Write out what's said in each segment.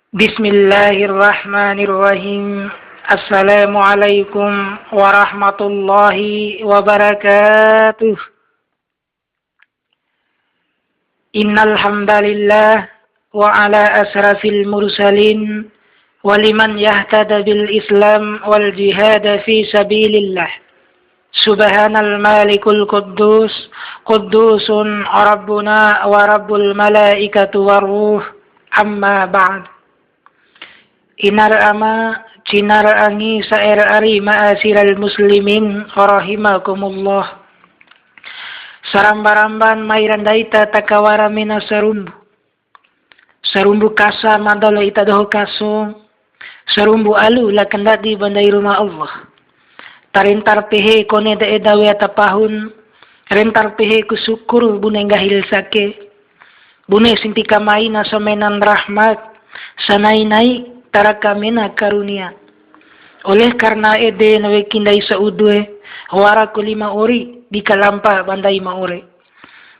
Bismillahirrahmanirrahim. Assalamualaikum warahmatullahi wabarakatuh. Innal hamdalillah wa ala asrafil mursalin wa liman yahtada bil Islam wal jihad fi sabilillah. Subhanal malikul quddus quddusun rabbuna wa rabbul malaikatu waruh. Amma ba'd. Inar ama cinar angi saer ari ma'asiral muslimin rahimakumullah. Sarambaramban mairandaita takawara mina sarumbu. Sarumbu kasa madalo ita doho kaso. Sarumbu alu lakandadi bandai rumah Allah. Tarintar pehe kone da edawe atapahun. Rentar pehe kusyukur bune gahil sake. Bune sintika maina somenan rahmat. Sanai-nai tarakamena karunia. Oleh karena ede nawe kindai saudue wara kulima ori di kalampa bandai maore.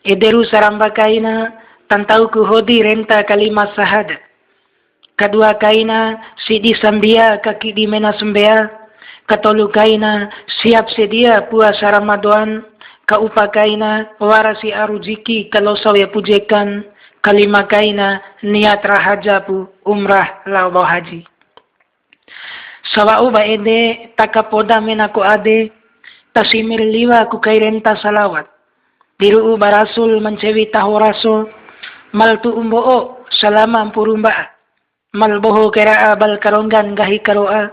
Ederu saramba kaina tantau ku hodi renta kalima sahada. Kedua kaina sidi sambia kaki di mena sembea. Katolu kaina siap sedia puasa Ramadan. Kaupa kaina warasi arujiki kalau sawe pujekan. Kalima kaina niat rahajapu umrah lau haji. Sawau ba ede takapoda menaku ade tasimir liwa ku kairenta salawat. Diru barasul mencewi tahu rasul maltu umbo salama purumba. Malboho kera bal karonggan gahi karoa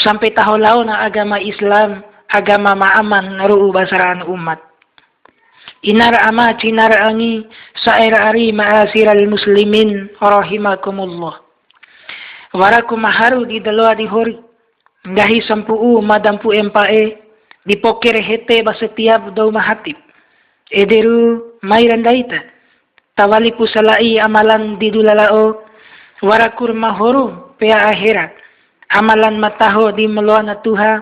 sampai tahu lau na agama Islam agama ma'aman ruu basaran umat. Inar ama cinar angi saer ari ma'asiral muslimin rahimakumullah. Waraku maharu di daloa di hori. Ngahi sampuu madampu empae. Di poker hete basetiap dau mahatib. Ederu mairandaita. Tawali pusalai amalan di dulalao. Warakur mahoru pea akhirat. Amalan mataho di meluana tuha.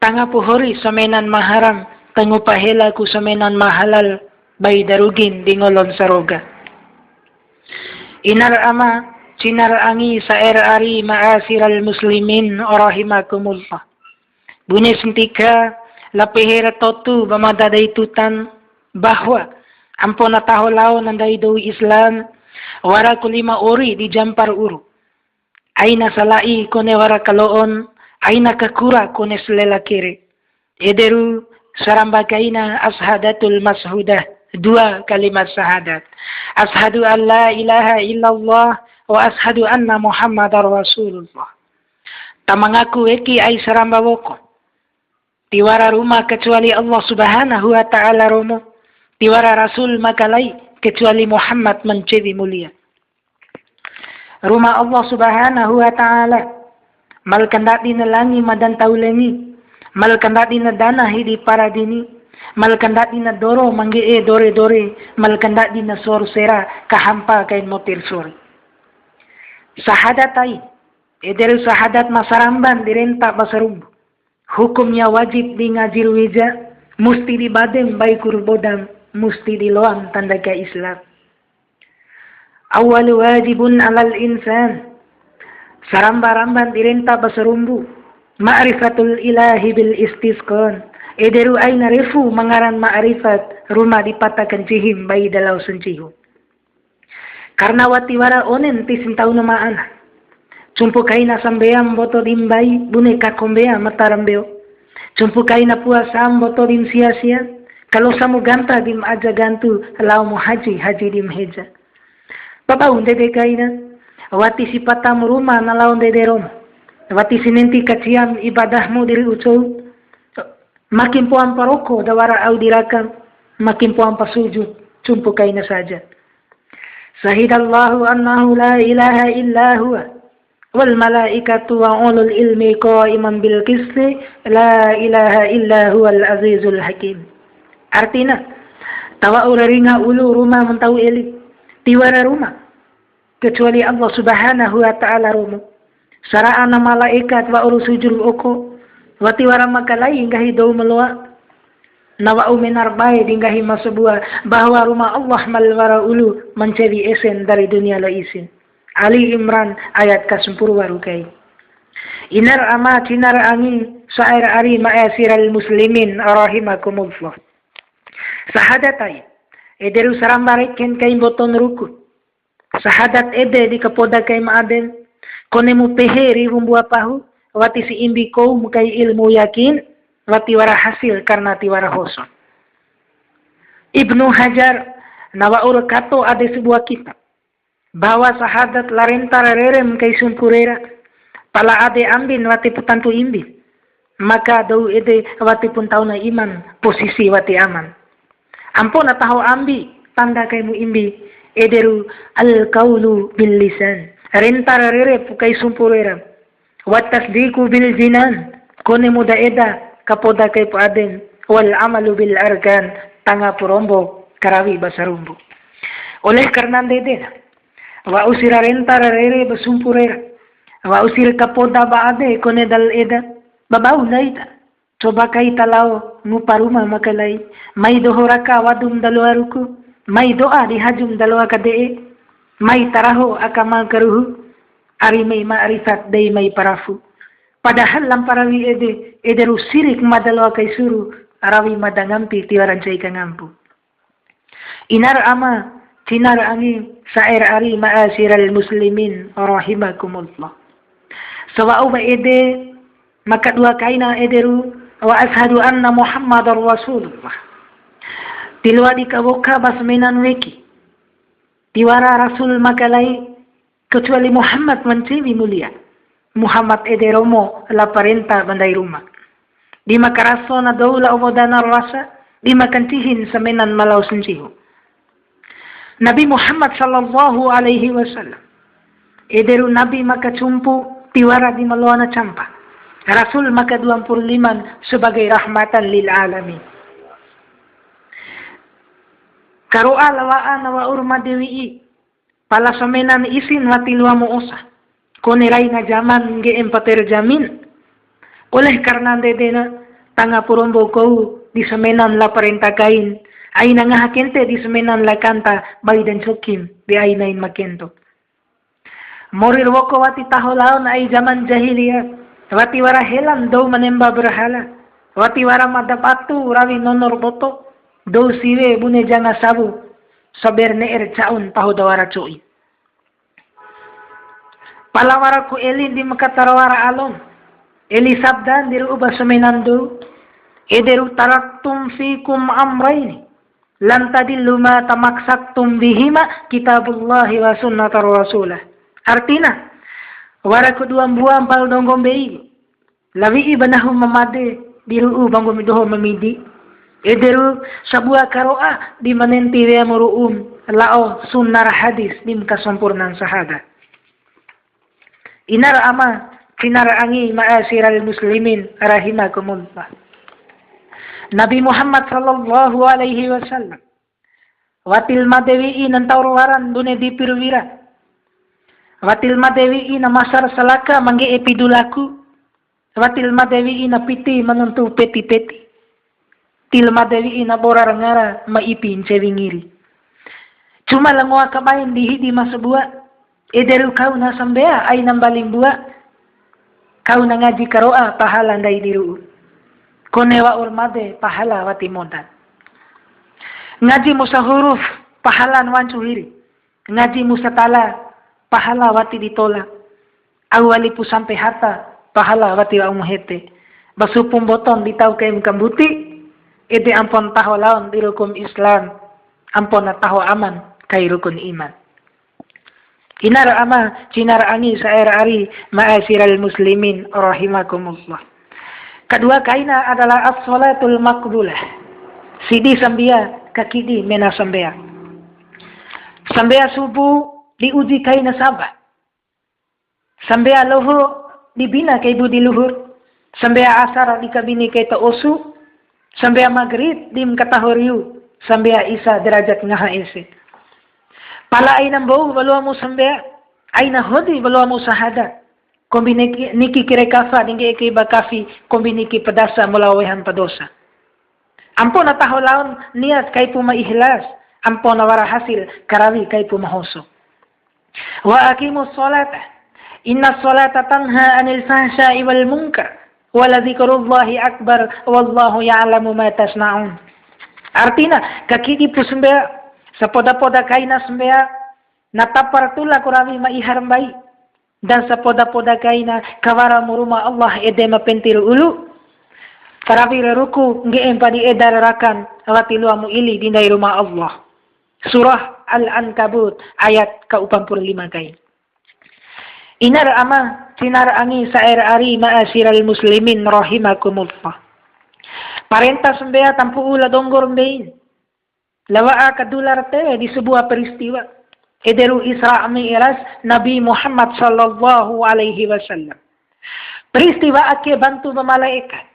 Tangapu hori samenan maharam. Tangupahela ku samenan mahalal bay darugin dingolon saroga. Inar ama cinar angi saer ari ma'asiral muslimin rahimakumullah. Bunyi sentika lapehera totu bamadadai tutan bahwa ampona taho lao nandai do Islam wara kulima ori di jampar uru. Aina salai kone wara kaloon aina kakura kone selela kiri. Ederu saramba kaina ashadatul mashudah. Dua kalimat syahadat. Ashadu an la ilaha illallah wa ashadu anna muhammadar rasulullah. Tamangaku eki ay saramba woko. Tiwara rumah kecuali Allah subhanahu wa ta'ala romo. Tiwara rasul makalai kecuali Muhammad mencewi mulia. Rumah Allah subhanahu wa ta'ala. Malkandati nalangi madan taulengi. Malkandati na dana hidi para dini. Malkandati na doro mangge dore. Malkandati na sorsera kahampa kain motir sori. Sahadat ay. Eder sahadat masaramban direnta basarumbu. Hukumnya wajib di ngajil wija. Musti di badem bay kurbodam. Musti di loam tanda ke Islam. Awal wajibun alal insan. Sarambaramban direnta basarumbu. Ma'rifatul ilahi bil istisqan. Ederu ay narifu mangaran ma'rifat rumah dipatakan cihim bayi dalau sencihu. Karena watiwara onen tisintau namaan. Cumpu kaina sambeam boto dimbai buneka kombea matarambeo. Cumpu kaina puasam boto dim sia-sia. Kalau samu ganta dim aja gantu lau mu haji dim heja. Bapaun dede kaina. Wati sipatam rumah nalaun dede roma. Wati sinenti kaciam ibadahmu diri ucau. Makin puan paroko dawara au dirakam. Makin puan pasujud. Cumpu kaina saja. Sahidallahu annahu la ilaha illa huwa. Wal malaikatu wa ulul ilmi qaiman bil qisti. La ilaha illa huwal azizul hakim. Artinya. Tawa uraringa ulu rumah mentau elit. Tiwara rumah. Kecuali Allah subhanahu wa ta'ala rumah. Saraan malaikat wa urusujul oko. Wati wara makalai ngahi daw malwa. Nawa uminar bay dinggahi masubua bahwa rumah Allah malwara ulu mencewi esen dari dunia lo isin. Ali Imran ayat ke-10 warukai. Inar ama cinar angin sa'ir ari ma'asiral muslimin rahimakumullah. Sahadatai ederu sarambariken kay boton rukun. Sahadat ede di kapoda kay maaden konemu peheri humbua pahu wati si imbi kau kay ilmu yakin wati wara hasil karena tiwara hoson. Ibnu Hajar nawaur kato ada sebuah kitab bahwa sahadat larentara rerem kay sumpurera pala ade ambin wati putantu imbin maka dau ede wati pun tahu na iman posisi wati aman ampun tahu ambi tanda kay mu imbi ederu al kaulu bil lisan rentara rere kay sumpurera wat tasdiku bil jinan kone muda eda kapoda kay puaden wal amalu bil arkan tanga purombo karawi basarumbo oleh karena dede wa usira rentara rere basumpurera wa usir kapoda baade kone dal eda babau laita coba kai talao nuparuma makalai mai dohoraka wadum dalwaruku mai doa di hajum dalwa kadee mai taraho akama karuhu ari mai ma'rifat dai mai parafu padahal lamparawi ederu sirik madalwa kai suru arawi madangampi tiwaran cai kangampu inar ama cinar angin sa'ir ari ma'asiral muslimin rahimakumullah sawa'u ba ede maka dua kaina ederu wa ashadu anna muhammadar rasulullah tilwa di kaboka basmenan weki tiwara rasul makalai kecuali Muhammad menciwi mulia Muhammad ederomo la parenta bandai rumah di makarasona daula obodana rasa di makantihin semenan malau senjihu Nabi Muhammad sallallahu alaihi wasallam ederu nabi maka cumpu tiwara di maluana campa Rasul maka 25 sebagai rahmatan lil alamin karoa lawaan wa urma dewi pala somenan isin wati luamu usah konerai na zaman nge empater jamin oleh karena dedena tanga purombo kau di semenan la perintakain ay nangahakente di semenan la kanta bay dan sokim di ay nain makento morir woko wati taholaon ay zaman jahiliyah wati wara helan do manemba berhala wati wara madapatu rawi nonor boto do siwe bune janga sabu saberne caun tahu dawara cuy palawara ku eli di mekatarawara alon eli sabdan diru ubah semenandu ederu taraktum fikum amraini lan tadillu ma tamaksaktum bihima kitabullahi wa sunnatar rasulah artina wara kedua buang pal donggom bei lawi ibanahu mamade diru banggom doho memidi ederu sabua karoa di manenti wa muruum lao sunnar hadis dim kasampurnan sahada inar ama sinar angi ma'asiral muslimin rahimakumullah Nabi Muhammad sallallahu alaihi wasallam watil madewi nan tawraran dune dipirwira watil madewi na masar salaka mangge epidulaku watil madewi na piti manuntu peti-peti til madewi na borar ngara maipin cewingiri cuma langwa kabain dihidi masabua ederu kau na sambea ay nambaling bua kau na ngaji karoa pahala ndai diru konewa urmade pahala wati modan ngaji musa huruf pahala wancuhiri ngaji musa tala pahala wati ditolak awalipu sampai harta pahala wati umuhete basupum boton ditau kay kambuti ede ampon taho laon di rukum Islam ampon na taho aman kay rukun iman inar ama cinar angi saer ari ma'asiral muslimin rahimakumullah kedua kaina adalah as-salatul maqbulah sidi sambia kakidi mena sambia sambia subuh diuji kaina sabah sambia luhur dibina kay budi luhur sambia asar dikabini kay tausu sambia maghrib dim katahoriu sambia isa derajat ngaha ese pala ay nambo balwa mo sambia ay nahodi balwa mo sahada kombiniki niki kirekafa dingi kay bakafi kombiniki padasa mulawehan padosa ampo na taho laon niat kay puma ihlas ampo na wara hasil karawi kay pumahoso Wa aqimus sholata. Inna sholata tanha 'anil fahsya'i wal munkar. Wa la dzikrullahi akbar wallahu ya'lamu ma tasna'un. Artinya, kakiki pu sembea sapoda-poda kaina sembea natapar tula kurami maiharam bai dan sapoda-poda kaina kawara muruma Allah ede mapentil ulu karabi ruku ngeem padi edar rakan awati luamu ili dindai rumah Allah. Surah Al-Ankabut ayat ke-45 kain. Inar ama sinar angi sair ari ma'asyiral muslimin rahimakumullah. Parenta sembea tampu ula donggor mbein. Lawaa kadular te di sebuah peristiwa. Ederu Isra Mi'raj Nabi Muhammad sallallahu alaihi wasallam. Peristiwa ake bantu malaikat.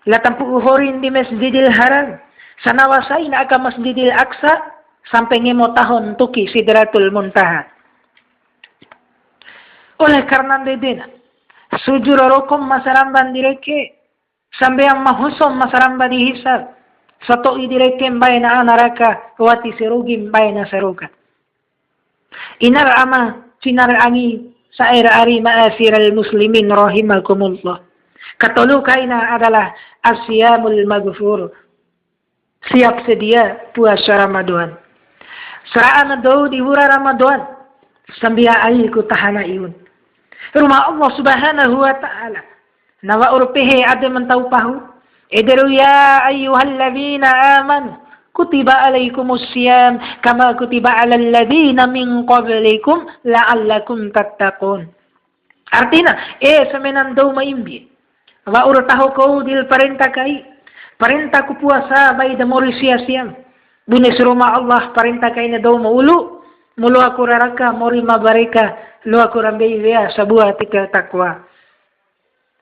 Latampu uhorin di Masjidil Haram. Sanawasain aka Masjidil Aqsa sampai ngemo tahun tuki Sidratul Muntaha. Oleh karena dedena sujur rokom masaramban direke sampai yang mahusum masaramban dihisab. Satu idireken bayna anaraka wati serugim bayna seruka. Inar ama sinar angi sair ari ma'asyiral muslimin rahimakumullah. Katulukaina adalah asyamul maghfur. Siap sedia puasa Ramadan. Seraan do di hura Ramadan. Sambia aiku tahana iun. Rumah Allah subhanahu wa ta'ala. Nawa urpehe ada mentau pahu. Ederu ya ayyuhalladzina amanu kutiba alaikumus siyam kama kutiba alal ladzina min qablikum la'allakum tattaqun. Artinya, semenan daw maimbi. Wa urtahu kau dil perintah kai. Perintah ku puasa bai da mori sia-siam. Bunes rumah Allah perintah kai na daw maulu. Mulu aku raraka mori mabareka. Lu aku rambai ya sebuah tiga takwa.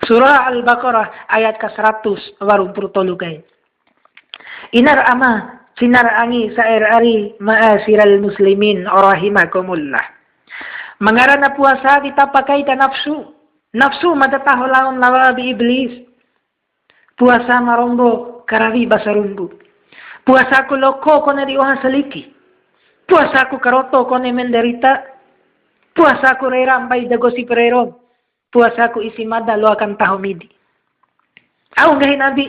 Surah Al-Baqarah ayat ke-100 warung pertolukai. Inar ama sinar angi sair ari ma'asyiral muslimin rahimakumullah. Mangarana puasa ditapakai ta nafsu. Nafsu madataho laon lawabi iblis. Puasa marombo karawi basarumbu. Puasa ku loko kone diuha seliki. Puasa ku karoto kone menderita. Puasa ku rerambai dagosi pererom. Puasa ku isi mada lo akan tahu midi. Au gahi Nabi.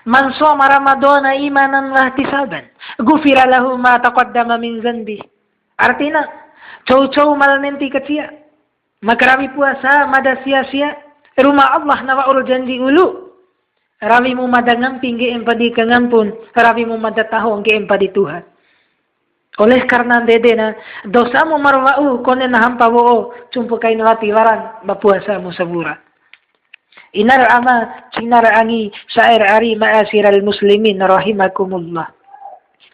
Man shoma Ramadana imanan wa ihtisaban. Gufira lahu ma taqaddama min zanbi. Artinya, cow-cow malnenti kecil. Makarami puasa mada sia-sia. Rumah Allah nawa ur janji ulu. Rawi mu mada ngamping ge empadi kangampun. Rawi mu mada tahu ge empadi Tuhan. Oleh karena dedena dosamu marwa'u kone nahampa wo'o cumpukain wati waran bapuasa mu sabura. Inar ama sinar angi sair ari ma'asyiral muslimin rahimakumullah.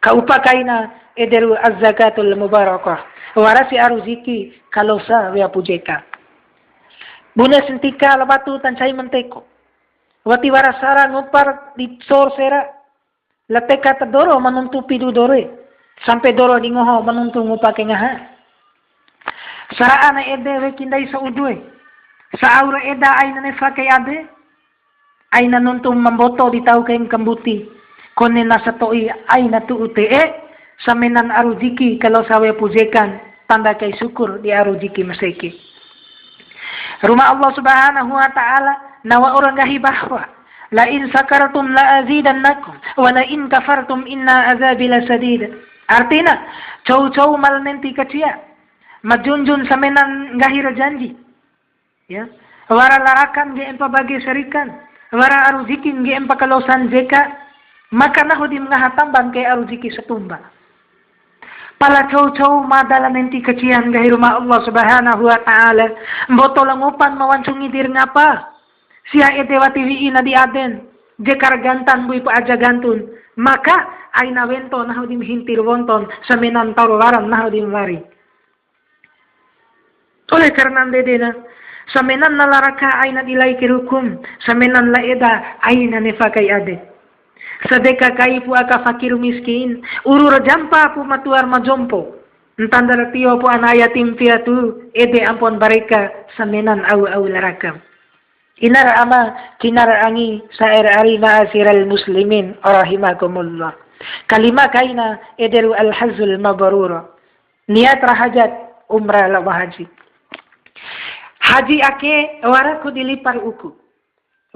Kaupakaina ederu az-zakatul mubarakah. Warasi aruziki kalosa wea pujeka. Buna sentika labatu tansai menteko. Wati warasara ngupar di sorsera. Lateka tadoro manuntupi dudore. Sampai doro di ngoho menuntung upake ngaha. Saraan ede we kindai sa udue. Sa aura eda aina ne fakai ade. Aina nuntung memboto di tau kaim kambuti. Kone nasatoi aina tu ute samenan arujiki kalau sawe pujekan tanda kai syukur di arujiki meseki. Rumah Allah subhanahu wa ta'ala nawa orang gahi bahwa la in sakartum la azidannakum wa la in kafartum inna azabi lasadid. Artinya, cow-cow malnenti kecil, majunjun samenan gahir janji. Ya, wara larakan ge empa bagi serikan, wara aruzikin ge empa kalosan zeka, maka nahudim ngahatambang ke aruziki setumba. Pala cow-cow madalan nenti kecian gahir rumah Allah subhanahu wa ta'ala, mboto langupan mawancungi dir ngapa, siya edewati wiina di aden, jekar gantan bui pa aja gantun, maka aina wento nahudim hintir wonton samenan taruwaran nahudim wari. Oleh karena dedena samenan nalaraka aina dilai kirukum samenan laeda aina nefakai ade. Sedeka kai pu aka fakir miskin urur jampa pu matuar majompo. Entandara tio pu ana yatim piatu ede ampon bareka samenan au larakam. Inar ama kinar angi sair ari ma'asyiral muslimin rahimakumullah. Kalima kaina ederu al-hazul mabarura. Niat rahajat umrah lawa haji. Haji ake wara ku dilipar uku.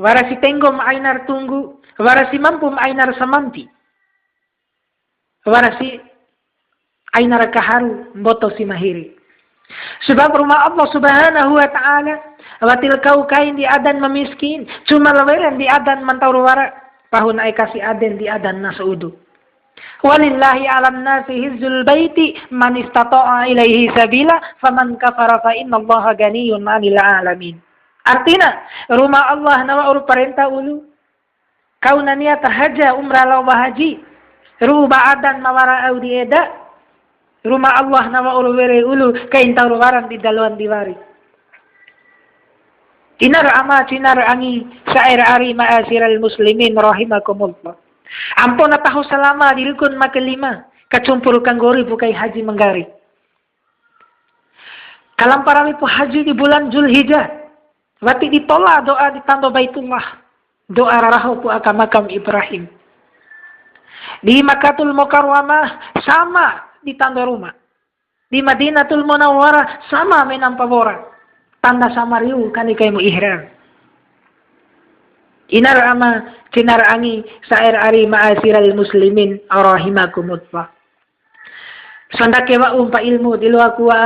Wara si tenggo maainar tunggu, wara si mampu maainar samanti. Wara si ainar kaharu mboto si mahiri. Sebab rumah Allah Subhanahu wa ta'ala watil kau kain di adan memiskin, cuma leweran di adan mantau wara pahun ay kasih aden di adan nasudu. Walillahi alam nasi hizzul baiti man istata'a ilaihi sabila faman kafara fa innallaha ganiyun 'anil 'alamin. Artinya, rumah Allah nawa ur perintah ulu. Kau naniat haja umrah lawa haji. Ruba adan mawara au dieda. Rumah Allah nawa ur were ulu kain taur waran di daluan diwari. Tinar ama tinar angi sa'ir ari ma'asiral muslimin rahimakumullah. Ampun na tahu selama di rukun makelima kacumpur kanggori bukai haji menggari. Kalam parami po haji di bulan Zulhijjah. Wati ditolak doa di tanda Baitullah. Doa rarahu po makam Ibrahim. Di Makkatul Mukarramah sama di tanda rumah. Di Madinatul Munawwarah sama menampabora. Tanda samariu kanikay mo ihram. Inar ama cinar angi sair ari ma'asiral muslimin rahimakumullah. Sandake wa umpa ilmu diluwa kuwa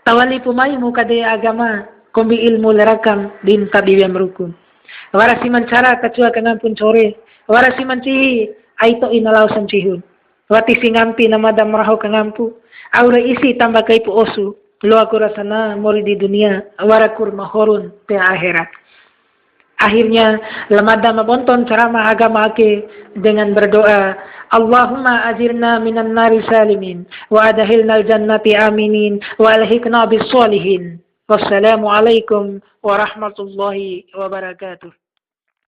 tawali pumay mo kadaya agama kumbi ilmu lerakam din tabiyam rukun. Wara si mancara kacua kanampun sore. Wara si mancihi aito inalaw sancihun. Wati singampi na madam raho kanampu. Aura isi tambah kay po osu. Luwa kura sana mori di dunia. Wara kur mahorun te akhirat. Akhirnya lamada mabonton ceramah agama ake dengan berdoa, Allahumma ajirna minan nari salimin wa adahilnal jannati aminin wa alhiqna bis solihin. Wassalamualaikum warahmatullahi wabarakatuh.